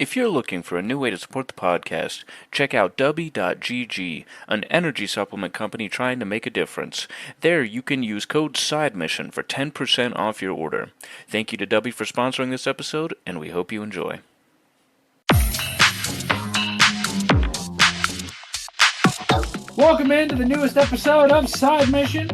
If you're looking for a new way to support the podcast, check out Dubby.gg, an energy supplement company trying to make a difference. There you can use code SIDEMISSION for 10% off your order. Thank you to Dubby for sponsoring this episode, and we hope you enjoy. Welcome into the newest episode of Side Mission.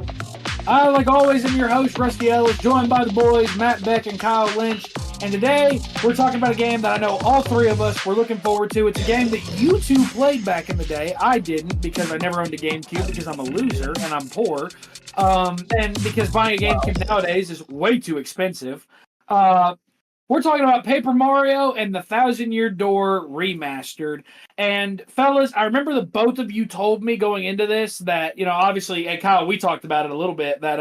I, like always, am your host, Rusty Ellis, joined by the boys, Matt Beck and Kyle Lynch. And today, we're talking about a game that I know all three of us were looking forward to. It's a game that you two played back in the day. I didn't, because I never owned a GameCube, because I'm a loser and I'm poor. And because buying a GameCube nowadays is way too expensive. We're talking about Paper Mario and the Thousand Year Door remastered. And fellas, I remember that both of you told me going into this that, obviously, and Kyle, we talked about it a little bit, that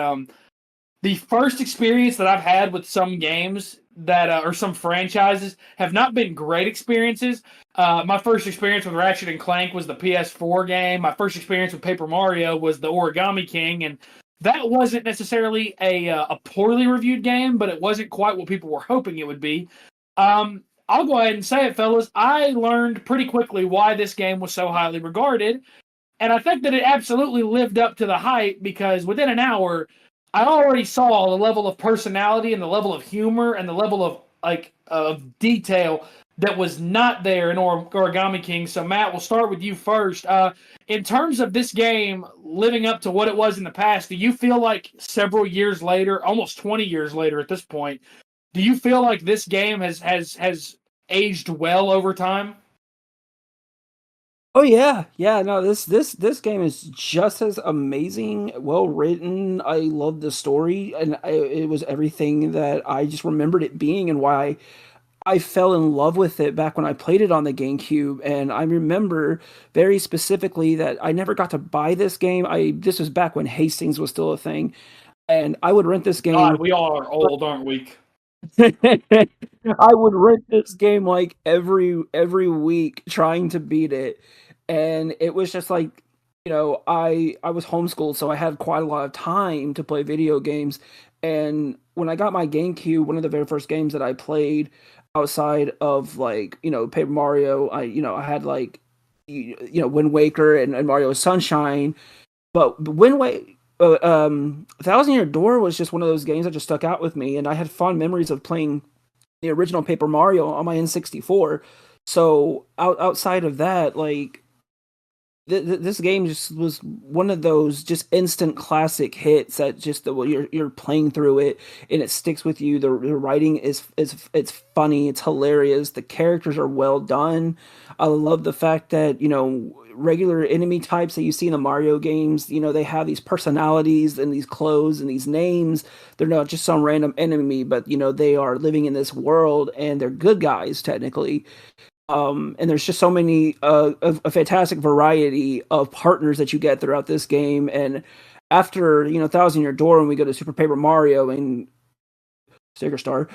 the first experience that I've had with some games that or some franchises have not been great experiences. My first experience with Ratchet and Clank was the PS4 game. My first experience with Paper Mario was the Origami King, and that wasn't necessarily a poorly reviewed game, but it wasn't quite what people were hoping it would be. I'll go ahead and say it, fellas. I learned pretty quickly why this game was so highly regarded, and I think that it absolutely lived up to the hype because within an hour, I already saw the level of personality and the level of humor and the level of detail that was not there in Origami King. So, Matt, we'll start with you first. In terms of this game living up to what it was in the past, do you feel like several years later, almost 20 years later at this point, do you feel like this game has aged well over time? Oh yeah. No, this game is just as amazing, well written. I love the story, and it was everything that I just remembered it being, and why I fell in love with it back when I played it on the GameCube. And I remember very specifically that I never got to buy this game. I This was back when Hastings was still a thing, and I would rent this God, game. we all are old, aren't we? I would rent this game like every week trying to beat it. And it was just like, I was homeschooled, so I had quite a lot of time to play video games. And when I got my GameCube, one of the very first games that I played outside of, like, Paper Mario, I had like Wind Waker and Mario Sunshine. But Thousand Year Door was just one of those games that just stuck out with me, and I had fond memories of playing the original Paper Mario on my N64. So outside of that, like, this game just was one of those just instant classic hits that just you're playing through it and it sticks with you. The writing is it's funny, it's hilarious. The characters are well done. I love the fact that regular enemy types that you see in the Mario games, they have these personalities and these clothes and these names. They're not just some random enemy, but they are living in this world and they're good guys technically. And there's just so many a fantastic variety of partners that you get throughout this game. And after Thousand Year Door, when we go to Super Paper Mario and Sticker Star,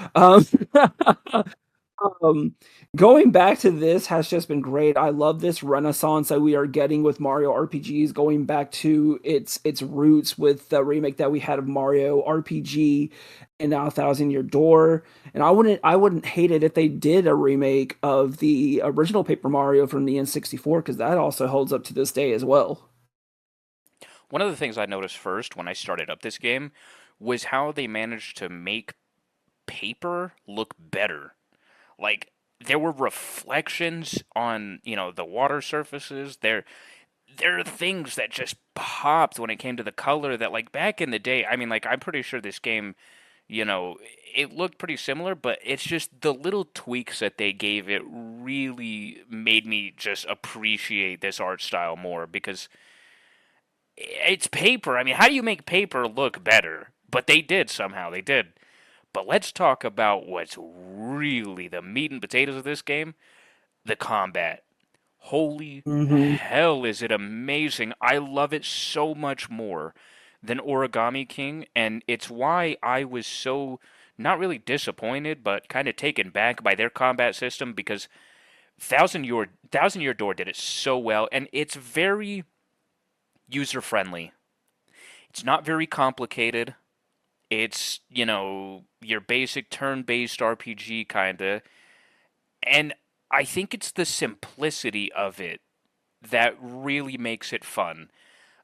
um, going back to this has just been great. I love this renaissance that we are getting with Mario RPGs, going back to its roots with the remake that we had of Mario RPG and now Thousand Year Door. And I wouldn't hate it if they did a remake of the original Paper Mario from the N64, because that also holds up to this day as well. One of the things I noticed first when I started up this game was how they managed to make paper look better. Like, there were reflections on, the water surfaces. There are things that just popped when it came to the color that, like, back in the day, I mean, like, I'm pretty sure this game, you know, it looked pretty similar, but it's just the little tweaks that they gave it really made me just appreciate this art style more because it's paper. I mean, how do you make paper look better? But they did somehow. They did. But let's talk about what's really the meat and potatoes of this game, the combat. Holy Hmm. hell, is it amazing! I love it so much more than Origami King, and it's why I was so not really disappointed, but kind of taken back by their combat system because Thousand Year Door did it so well, and it's very user friendly. It's not very complicated. It's, your basic turn based RPG kind of. And I think it's the simplicity of it that really makes it fun.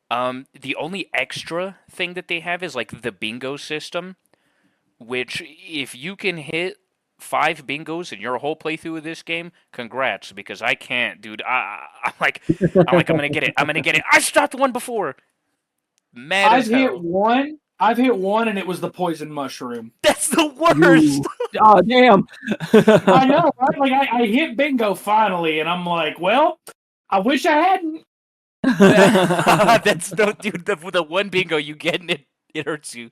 The only extra thing that they have is like the bingo system, which if you can hit 5 bingos in your whole playthrough of this game, congrats, because I can't, dude. I'm gonna get it. I'm gonna get it. I stopped one before. Mad I've as hit hell. one. I've hit one, and it was the poison mushroom. That's the You, worst. oh damn. I know, right? Like I hit bingo finally, and I'm like, well, I wish I hadn't. That's no, dude. The one bingo you get and it hurts you.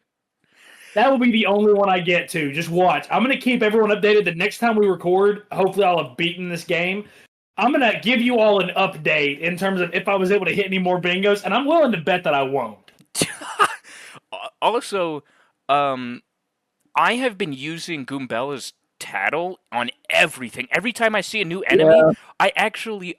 That will be the only one I get to. Just watch. I'm gonna keep everyone updated. The next time we record, hopefully I'll have beaten this game. I'm gonna give you all an update in terms of if I was able to hit any more bingos, and I'm willing to bet that I won't. Also, um, I have been using Goombella's tattle on everything. Every time I see a new enemy, Yeah.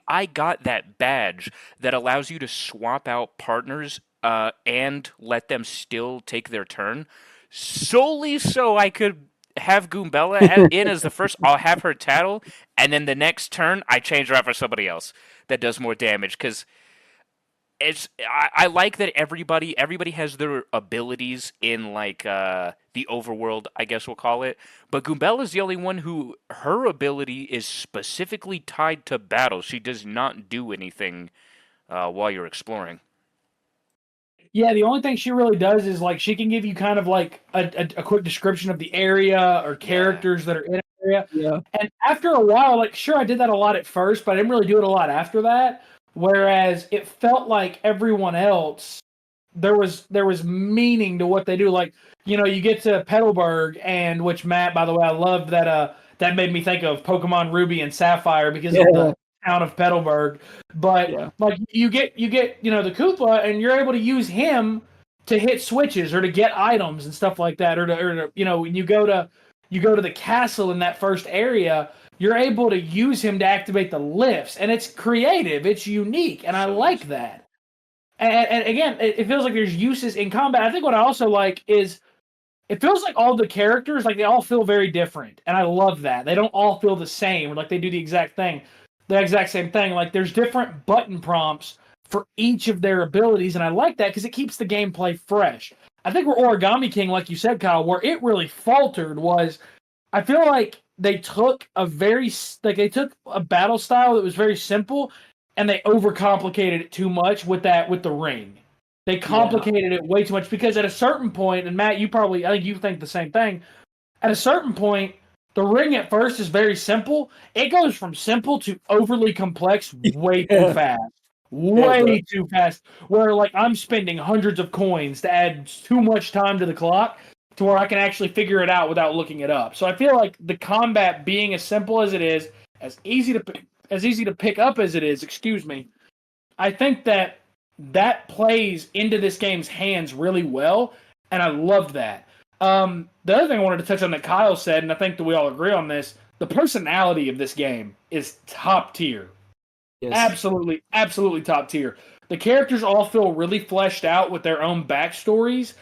I got that badge that allows you to swap out partners and let them still take their turn, solely so I could have Goombella in as the first. I'll have her tattle, and then the next turn I change her out for somebody else that does more damage because I like that everybody has their abilities in like the overworld, I guess we'll call it. But Goombella is the only one who her ability is specifically tied to battle. She does not do anything while you're exploring. Yeah, the only thing she really does is like she can give you kind of like a quick description of the area or Yeah. characters that are in an area. Yeah. And after a while, like sure, I did that a lot at first, but I didn't really do it a lot after that. Whereas it felt like everyone else, there was meaning to what they do. Like you get to Petalburg, and which Matt, by the way, I loved that. That made me think of Pokemon Ruby and Sapphire because of Yeah. the town of Petalburg. But Yeah. like you get the Koopa, and you're able to use him to hit switches or to get items and stuff like that, or to when you go to the castle in that first area, you're able to use him to activate the lifts, and it's creative, it's unique, and I So like useful. that. And again, it feels like there's uses in combat. I think what I also like is it feels like all the characters, like they all feel very different, and I love that. They don't all feel the same, or like they do the exact same thing. Like there's different button prompts for each of their abilities, and I like that because it keeps the gameplay fresh. I think where Origami King, like you said, Kyle, where it really faltered was I feel like they took a battle style that was very simple and they overcomplicated it too much with the ring. They Yeah. complicated it way too much because at a certain point, and Matt, I think you think the same thing. At a certain point, the ring at first is very simple. It goes from simple to overly complex way too Yeah. fast. Yeah, it does. Way too fast. Where like I'm spending hundreds of coins to add too much time to the clock to where I can actually figure it out without looking it up. So I feel like the combat being as simple as it is, as easy to pick up as it is, excuse me, I think that plays into this game's hands really well, and I loved that. The other thing I wanted to touch on that Kyle said, and I think that we all agree on this, the personality of this game is top tier. Yes. Absolutely, absolutely top tier. The characters all feel really fleshed out with their own backstories,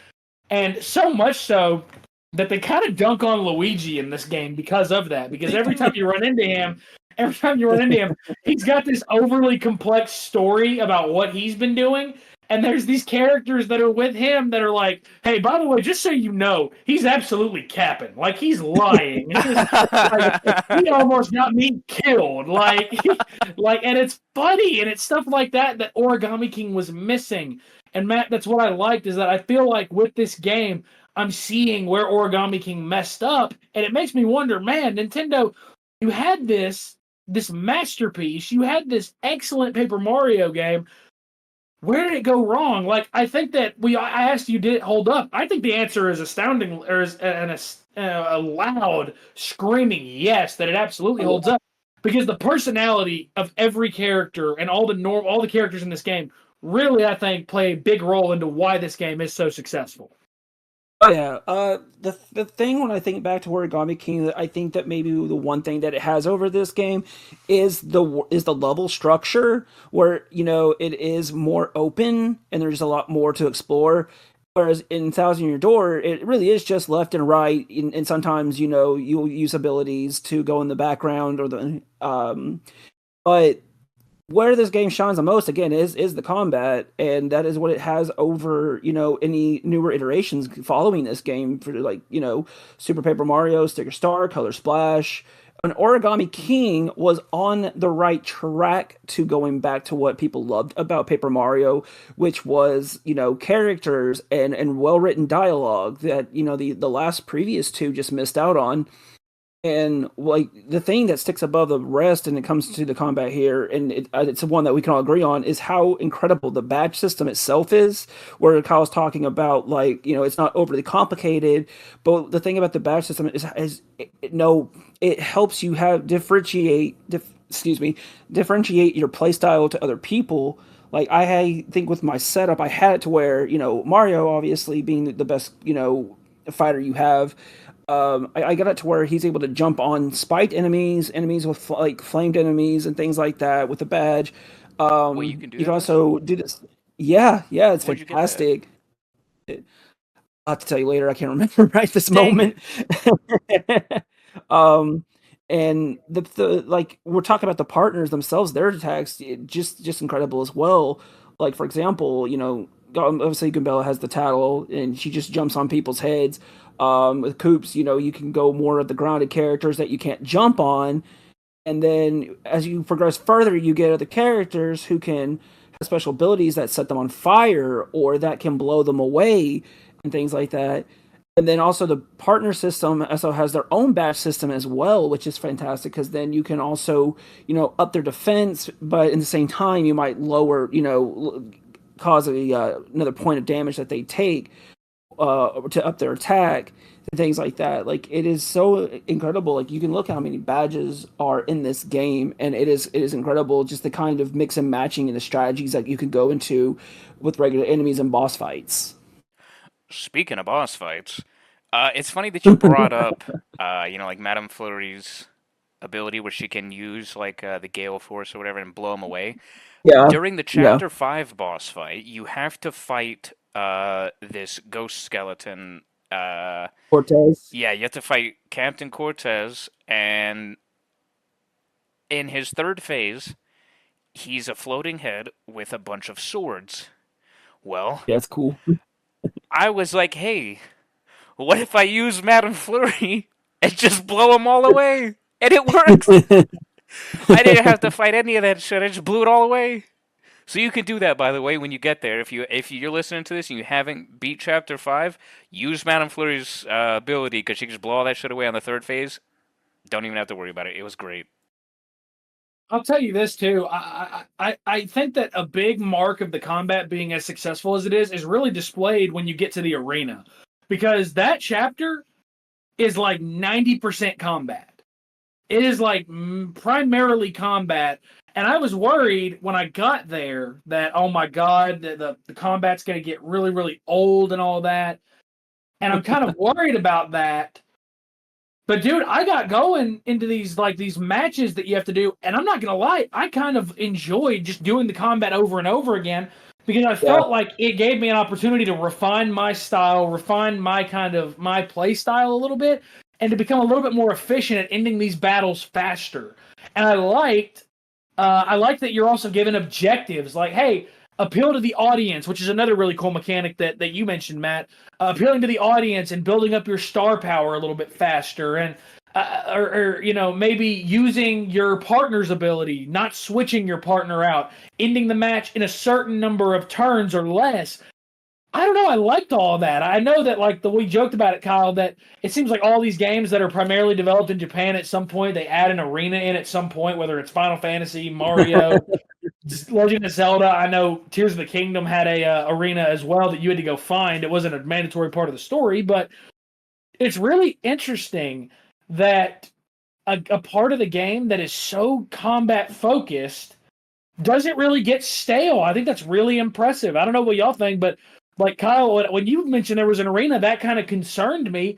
and so much so that they kind of dunk on Luigi in this game because of that. Because every time you run into him, he's got this overly complex story about what he's been doing. And there's these characters that are with him that are like, hey, by the way, just so you know, he's absolutely capping. Like, he's lying. It's just, like, he almost got me killed. And it's funny, and it's stuff like that Origami King was missing. And Matt, that's what I liked, is that I feel like with this game, I'm seeing where Origami King messed up, and it makes me wonder, man, Nintendo, you had this masterpiece, you had this excellent Paper Mario game. Where did it go wrong? Like, I think that I asked you, did it hold up? I think the answer is astounding, or is a loud, screaming yes, that it absolutely Oh, holds up, because the personality of every character and all the characters in this game really, I think, play a big role into why this game is so successful. oh yeah. The thing when I think back to Origami King, that I think that maybe the one thing that it has over this game is the level structure, where it is more open and there's a lot more to explore. Whereas in Thousand Year Door, it really is just left and right, and sometimes you'll use abilities to go in the background or the but where this game shines the most again is the combat, and that is what it has over any newer iterations following this game for like Super Paper Mario, Sticker Star, Color Splash. An Origami King was on the right track to going back to what people loved about Paper Mario, which was characters and well written dialogue that the last previous two just missed out on. And like the thing that sticks above the rest, and it comes to the combat here, and it's one that we can all agree on, is how incredible the badge system itself is. Where Kyle's talking about like it's not overly complicated, but the thing about the badge system is no, it helps you have differentiate your playstyle to other people. Like I think with my setup, I had it to where Mario obviously being the best fighter you have. I got it to where he's able to jump on spiked enemies with like flamed enemies and things like that with the badge. Wait, you can do You that can with it? also do this. Yeah, yeah, it's Where'd you get that? fantastic. I'll have to tell you later. I can't remember right this Dang moment. it! um, and the like we're talking about the partners themselves, their attacks just incredible as well. Like for example, obviously Gumbella has the tattle, and she just jumps on people's heads. With Coops, you can go more of the grounded characters that you can't jump on, and then as you progress further, you get other characters who can have special abilities that set them on fire or that can blow them away and things like that. And then also the partner system also has their own badge system as well, which is fantastic because then you can also, up their defense, but in the same time you might lower, cause another point of damage that they take to up their attack and things like that. Like it is so incredible. Like you can look how many badges are in this game, and it is incredible just the kind of mix and matching and the strategies that you can go into with regular enemies and boss fights. Speaking of boss fights, it's funny that you brought up, like Madame Flurry's ability where she can use like the Gale Force or whatever and blow them away. Yeah, During the yeah. Chapter 5 boss fight, you have to fight this ghost skeleton. Cortez. Yeah, you have to fight Captain Cortez, and in his third phase, he's a floating head with a bunch of swords. Well, Yeah, it's cool. I was like, hey, what if I use Madame Flurry and just blow them all away? And it works! I didn't have to fight any of that shit, I just blew it all away. So you can do that, by the way, when you get there. If you're listening to this and you haven't beat Chapter 5, use Madame Flurry's ability, because she can just blow all that shit away on the third phase. Don't even have to worry about it. It was great. I'll tell you this too. I think that a big mark of the combat being as successful as it is really displayed when you get to the arena, because that chapter is like 90% combat. It is like primarily combat, and I was worried when I got there that oh my god, the combat's going to get really really old and all that, and I'm kind of worried about that. But dude, I got going into these matches that you have to do, and I'm not gonna lie, I kind of enjoyed just doing the combat over and over again because I Yeah, felt like it gave me an opportunity to refine my style, refine my play style a little bit, and to become a little bit more efficient at ending these battles faster. And I liked that you're also given objectives like, hey, appeal to the audience, which is another really cool mechanic that you mentioned, Matt. Appealing to the audience and building up your star power a little bit faster, and or maybe using your partner's ability, not switching your partner out, ending the match in a certain number of turns or less. I don't know. I liked all that. I know that like we joked about it, Kyle, that it seems like all these games that are primarily developed in Japan at some point they add an arena in at some point, whether it's Final Fantasy, Mario, Legend of Zelda. I know Tears of the Kingdom had a arena as well that you had to go find. It wasn't a mandatory part of the story, but it's really interesting that a part of the game that is so combat focused doesn't really get stale. I think that's really impressive. I don't know what y'all think, but like Kyle, when you mentioned there was an arena, that kind of concerned me.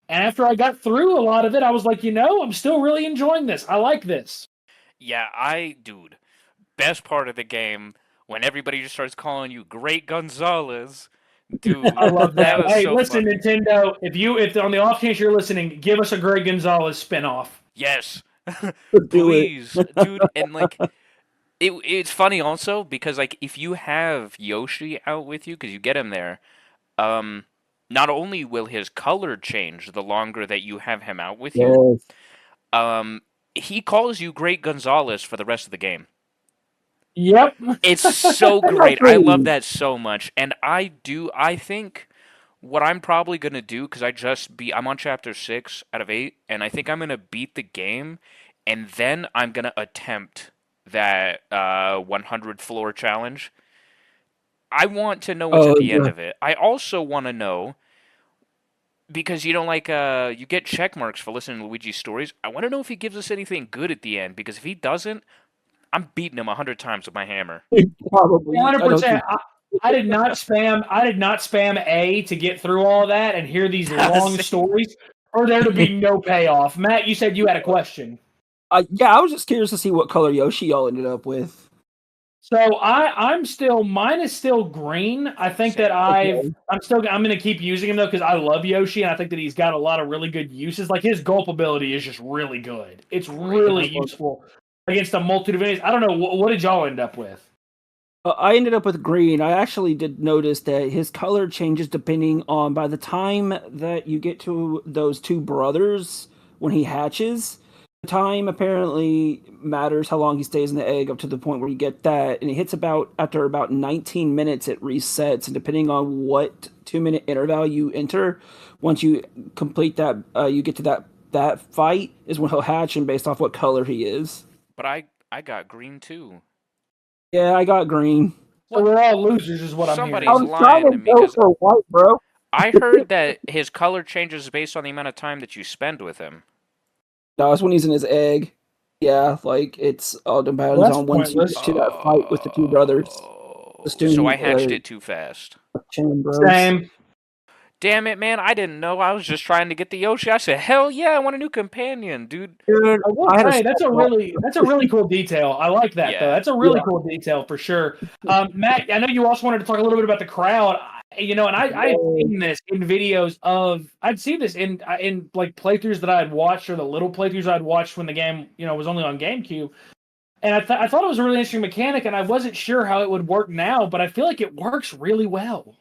And after I got through a lot of it, I was like, I'm still really enjoying this. I like this. Yeah, dude, best part of the game when everybody just starts calling you Great Gonzalez. Dude, I love that that. was Hey, so listen, funny. Nintendo, if on the off chance you're listening, give us a Greg Gonzalez spinoff. Yes. Do it. Please, dude, and like it's funny also because like if you have Yoshi out with you because you get him there, um not only will his color change the longer that you have him out with you, Yes. um he calls you Great Gonzalez for the rest of the game. Yep. It's so great. I love Exactly. that so much. And I think what I'm probably going to do cuz I'm on chapter 6 out of 8 and I think I'm going to beat the game and then I'm going to attempt that 100 floor challenge. I want to know what's at Oh, the end yeah. of it. I also want to know because you get check marks for listening to Luigi's stories. I want to know if he gives us anything good at the end because if he doesn't, I'm beating him 100 times with my hammer. Probably. I don't 100%. think. I did not spam A to get through all that and hear these long Same. stories, or there to be no payoff. Matt, you said you had a question. Yeah, I was just curious to see what color Yoshi y'all ended up with. So I'm still mine is still green. I think that Same. Okay. I'm gonna keep using him though because I love Yoshi and I think that he's got a lot of really good uses. Like his gulp ability is just really good. It's Great. really useful against a multitude of enemies. I don't know what did y'all end up with. I ended up with green. I actually did notice that his color changes depending on by the time that you get to those two brothers when he hatches. The time apparently matters how long he stays in the egg up to the point where you get that, and it hits about after about 19 minutes it resets, and depending on what 2 minute interval you enter, once you complete that, you get to that fight is when he'll hatch, and based off what color he is. But I got green too. Yeah, I got green. So What? we're all losers, is what I'm I Somebody's hearing. was trying lying to to me go because for white, bro. I heard that his color changes based on the amount of time that you spend with him. No, it's when he's in his egg. Yeah, like it's all Well, depends that's on once you get pointless. to that fight with the two brothers, the So I student hatched it too fast. Chin Bros. Same. Damn it, man! I didn't know. I was just trying to get the Yoshi. I said, "Hell yeah, I want a new companion, dude." Dude, I will I had a say step up. that's a really cool detail. I like that though. Yeah. That's a really Yeah, cool detail for sure. Matt, I know you also wanted to talk a little bit about the crowd. And I had yeah, seen this in videos of I'd see this in like playthroughs that I had watched or the little playthroughs I'd watched when the game was only on GameCube. And I thought it was a really interesting mechanic, and I wasn't sure how it would work now, but I feel like it works really well.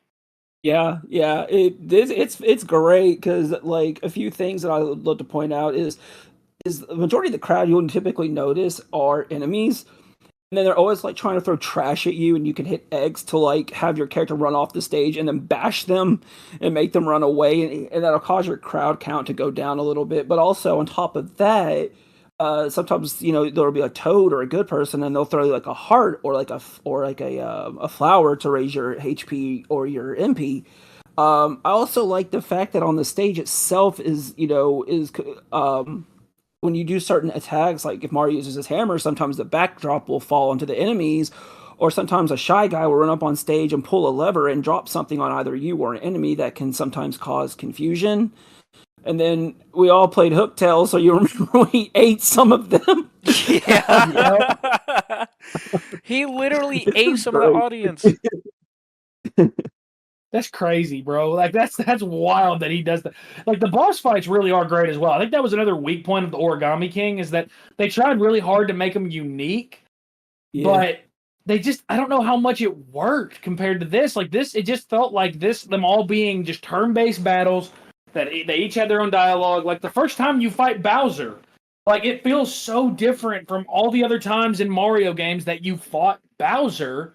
yeah. It's great because like a few things that I would love to point out is the majority of the crowd you'll typically notice are enemies. And then they're always like trying to throw trash at you, and you can hit X to like have your character run off the stage and then bash them and make them run away, and that'll cause your crowd count to go down a little bit. But also on top of that, sometimes there'll be a toad or a good person, and they'll throw you like a heart or like a flower to raise your HP or your MP. I also like the fact that on the stage itself is when you do certain attacks, like if Mario uses his hammer, sometimes the backdrop will fall onto the enemies, or sometimes a shy guy will run up on stage and pull a lever and drop something on either you or an enemy that can sometimes cause confusion. And then we all played Hooktail, so you remember we ate some of them. Yep. Yeah. He literally This ate is some of the great. audience. That's crazy, bro. Like that's wild that he does that. Like the boss fights really are great as well. I think that was another weak point of the Origami King is that they tried really hard to make them unique, Yeah, but they just I don't know how much it worked compared to this. Like this, it just felt like them all being just turn-based battles that they each had their own dialogue. Like the first time you fight Bowser, like it feels so different from all the other times in Mario games that you fought Bowser.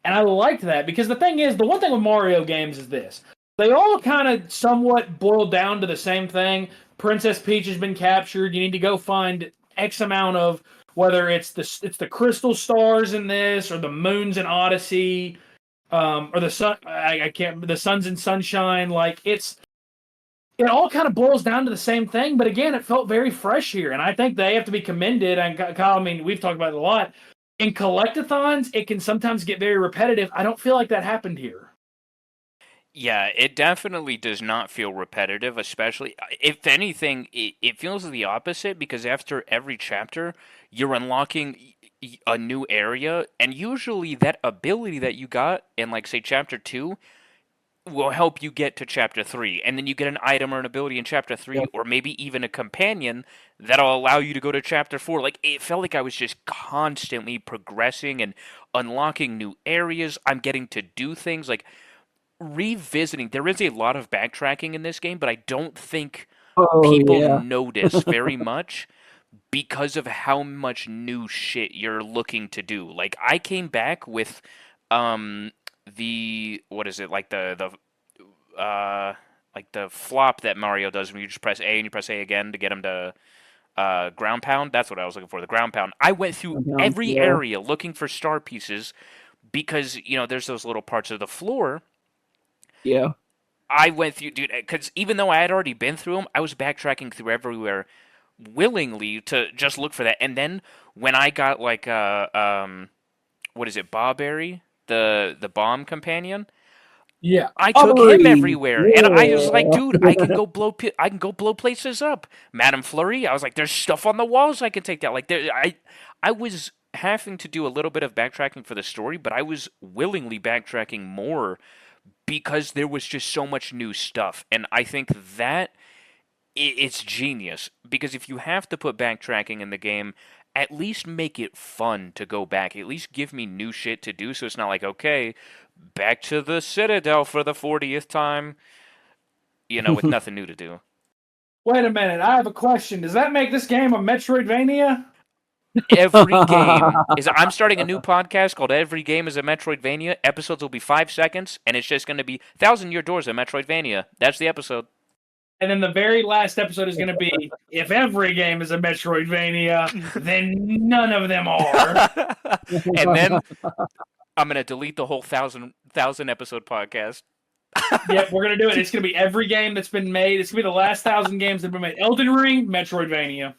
And I liked that because the thing is, the one thing with Mario games is this. They all kind of somewhat boil down to the same thing. Princess Peach has been captured. You need to go find X amount of whether it's the crystal stars in this or the moons in Odyssey, or the sun. I can't the suns in Sunshine. Like it all kind of boils down to the same thing. But again, it felt very fresh here, and I think they have to be commended. And Kyle, I mean, we've talked about it a lot. In collectathons, it can sometimes get very repetitive. I don't feel like that happened here. Yeah, it definitely does not feel repetitive, especially if anything, it feels the opposite because after every chapter, you're unlocking a new area, and usually that ability that you got in, like, say, chapter 2 will help you get to chapter 3, and then you get an item or an ability in chapter 3, Yep. or maybe even a companion that'll allow you to go to chapter 4. Like, it felt like I was just constantly progressing and unlocking new areas. I'm getting to do things like revisiting. There is a lot of backtracking in this game, but I don't think Oh people yeah. notice very much because of how much new shit you're looking to do. Like, I came back with um the what is it, like the flop that Mario does when you just press A and you press A again to get him to ground pound. That's what I was looking for, the ground pound. I went through every Yeah. area looking for star pieces because, there's those little parts of the floor. Yeah. I went through, dude, because even though I had already been through them, I was backtracking through everywhere willingly to just look for that. And then when I got like what is it, Bawberry, the bomb companion, Yeah. I took him Aubrey. everywhere, and I was like, Yeah. dude, I can go blow places up. Madame Fleury, I was like, there's stuff on the walls I can take down. Like, I was having to do a little bit of backtracking for the story, but I was willingly backtracking more because there was just so much new stuff, and I think that it's genius. Because if you have to put backtracking in the game, at least make it fun to go back. At least give me new shit to do, so it's not like, okay, back to the Citadel for the 40th time, with nothing new to do. Wait a minute. I have a question. Does that make this game a Metroidvania? Every game is. I'm starting a new podcast called Every Game is a Metroidvania. Episodes will be 5 seconds, and it's just going to be Thousand Year Doors a Metroidvania. That's the episode. And then the very last episode is going to be if every game is a Metroidvania, then none of them are. And then I'm gonna delete the whole thousand episode podcast. Yep, we're going to do it. It's going to be every game that's been made. It's going to be the last 1,000 games that have been made. Elden Ring, Metroidvania.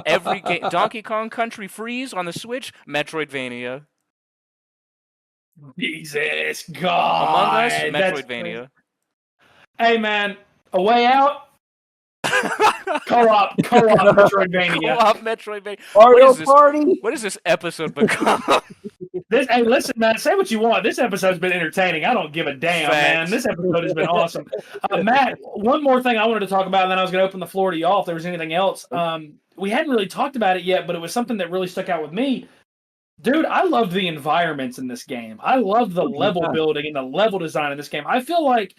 Every game, Donkey Kong Country Freeze on the Switch, Metroidvania. Jesus Among God. Us, That's crazy. Metroidvania. Hey, man, A Way Out, co-op Metroidvania. Co-op Metroidvania. Mario Party. What is this episode become? Hey, listen, man. Say what you want. This episode's been entertaining. I don't give a damn, man. Facts. This episode has been awesome. Matt, one more thing I wanted to talk about, and then I was going to open the floor to y'all if there was anything else. We hadn't really talked about it yet, but it was something that really stuck out with me. Dude, I loved the environments in this game. I loved the level building and the level design in this game. I feel like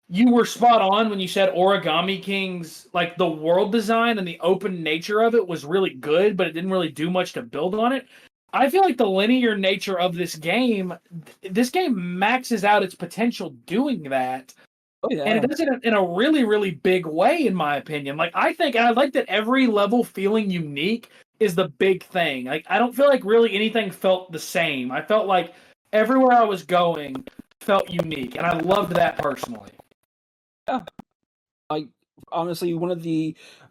you were spot on when you said Origami King's, like, the world design and the open nature of it was really good, but it didn't really do much to build on it. I feel like the linear nature of this game maxes out its potential doing that. Oh yeah. And it does it in a really, really big way, in my opinion. Like, and I like that every level feeling unique is the big thing. Like, I don't feel like really anything felt the same. I felt like everywhere I was going felt unique, and I loved that personally. Yeah. Like, honestly, one of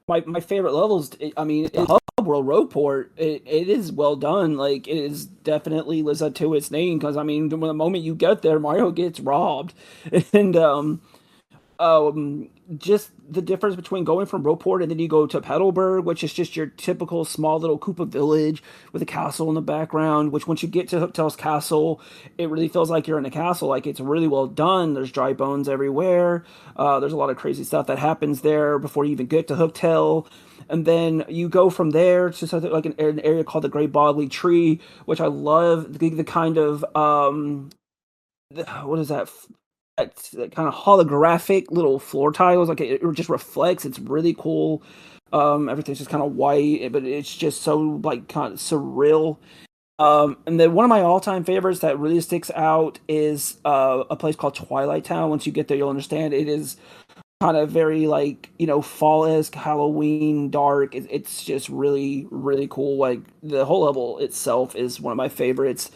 my favorite levels. I mean, is Hub World Roadport. It is well done. Like, it is definitely lives up to its name because I mean, the moment you get there, Mario gets robbed, and just the difference between going from Roadport and then you go to Petalburg, which is just your typical small little Koopa village with a castle in the background. Which once you get to Hooktail's castle, it really feels like you're in a castle. Like, it's really well done. There's dry bones everywhere. There's a lot of crazy stuff that happens there before you even get to Hooktail. And then you go from there to something like an area called the Great Bodley Tree, which I love. The kind of what is that? That kind of holographic little floor tiles. Like, it just reflects. It's really cool. Everything's just kind of white, but it's just so, like, kind of surreal. And then one of my all-time favorites that really sticks out is a place called Twilight Town. Once you get there, you'll understand. It is kind of very, like, fall-esque, Halloween, dark. It's just really, really cool. Like, the whole level itself is one of my favorites.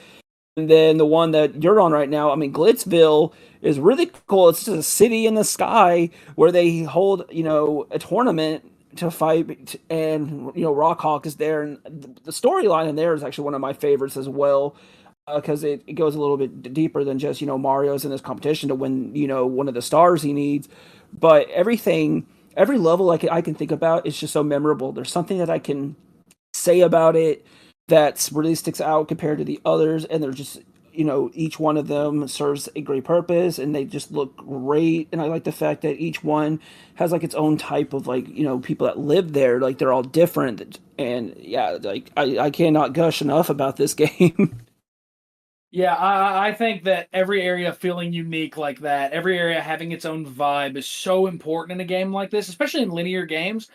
And then the one that you're on right now, I mean, Glitzville is really cool. It's just a city in the sky where they hold, a tournament to fight, and Rockhawk is there, and the storyline in there is actually one of my favorites as well, because it goes a little bit deeper than just Mario's in this competition to win one of the stars he needs, but every level I can think about is just so memorable. There's something that I can say about it that really sticks out compared to the others, and there's just each one of them serves a great purpose, and they just look great. And I like the fact that each one has like its own type of like people that live there. Like they're all different, and yeah, like I cannot gush enough about this game. Yeah, I think that every area feeling unique like that, every area having its own vibe is so important in a game like this, especially in linear games.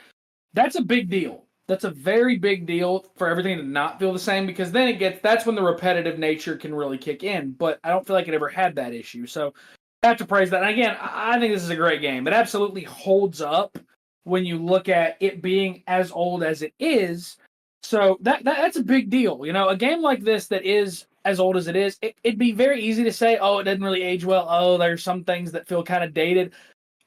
That's a big deal. That's a very big deal for everything to not feel the same because then that's when the repetitive nature can really kick in. But I don't feel like it ever had that issue. So I have to praise that. And again, I think this is a great game. It absolutely holds up when you look at it being as old as it is. So that's a big deal. A game like this that is as old as it is, it'd be very easy to say, oh, it doesn't really age well. Oh, there's some things that feel kind of dated.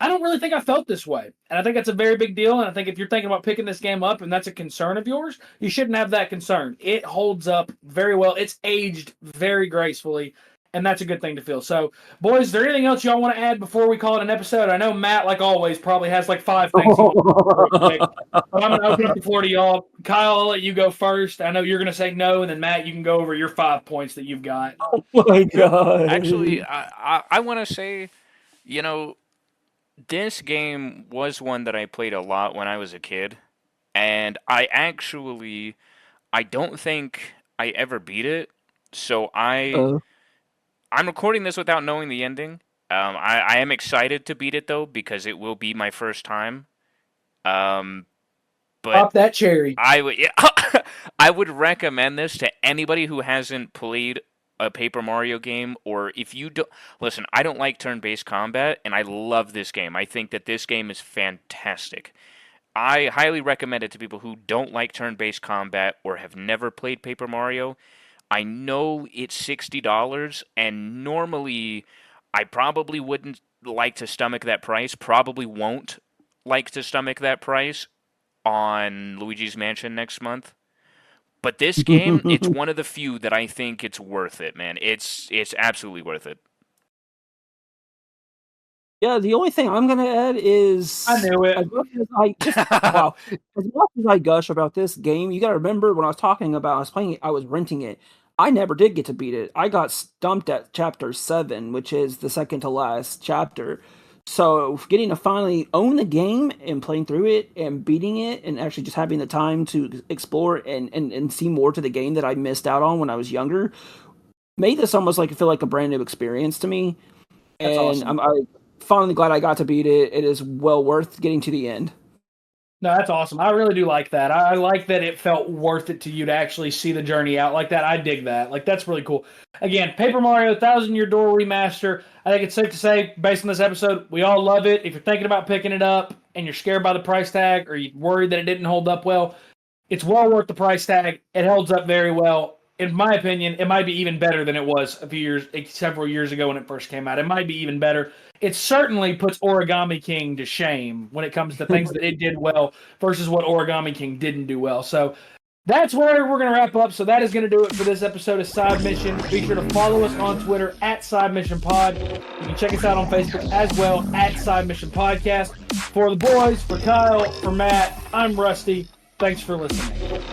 I don't really think I felt this way. And I think that's a very big deal. And I think if you're thinking about picking this game up and that's a concern of yours, you shouldn't have that concern. It holds up very well. It's aged very gracefully. And that's a good thing to feel. So, boys, is there anything else y'all want to add before we call it an episode? I know Matt, like always, probably has like 5 things he wants to say. But I'm going to open up the floor to y'all. Kyle, I'll let you go first. I know you're going to say no. And then, Matt, you can go over your 5 points that you've got. Oh my god! Actually, I want to say, this game was one that I played a lot when I was a kid, and I don't think I ever beat it. So Uh, I'm recording this without knowing the ending. I am excited to beat it though because it will be my first time. Um, but Pop that cherry. I would I would recommend this to anybody who hasn't played a Paper Mario game, or if you don't listen. I don't like turn-based combat, and I love this game. I think that this game is fantastic. I highly recommend it to people who don't like turn-based combat or have never played Paper Mario. I know it's $60, and normally I probably wouldn't like to stomach that price. Probably won't like to stomach that price on Luigi's Mansion next month. But this game, it's one of the few that I think it's worth it, man. It's absolutely worth it. Yeah, the only thing I'm gonna add is I knew it. as much as I just wow, as much as I gush about this game, you gotta remember when I was talking about I was playing it, I was renting it. I never did get to beat it. I got stumped at chapter 7, which is the second to last chapter. So getting to finally own the game and playing through it and beating it and actually just having the time to explore and see more to the game that I missed out on when I was younger made this almost like feel like a brand new experience to me. That's And awesome. I'm finally glad I got to beat it. It is well worth getting to the end. No, that's awesome. I really do like that. I like that it felt worth it to you to actually see the journey out like that. I dig that. Like, that's really cool. Again, Paper Mario Thousand Year Door Remaster. I think it's safe to say, based on this episode, we all love it. If you're thinking about picking it up and you're scared by the price tag or you're worried that it didn't hold up well, it's well worth the price tag. It holds up very well. In my opinion, it might be even better than it was several years ago when it first came out. It might be even better. It certainly puts Origami King to shame when it comes to things that it did well versus what Origami King didn't do well. So that's where we're going to wrap up. So that is going to do it for this episode of Side Mission. Be sure to follow us on Twitter at Side Mission Pod. You can check us out on Facebook as well at Side Mission Podcast. For the boys, for Kyle, for Matt, I'm Rusty. Thanks for listening.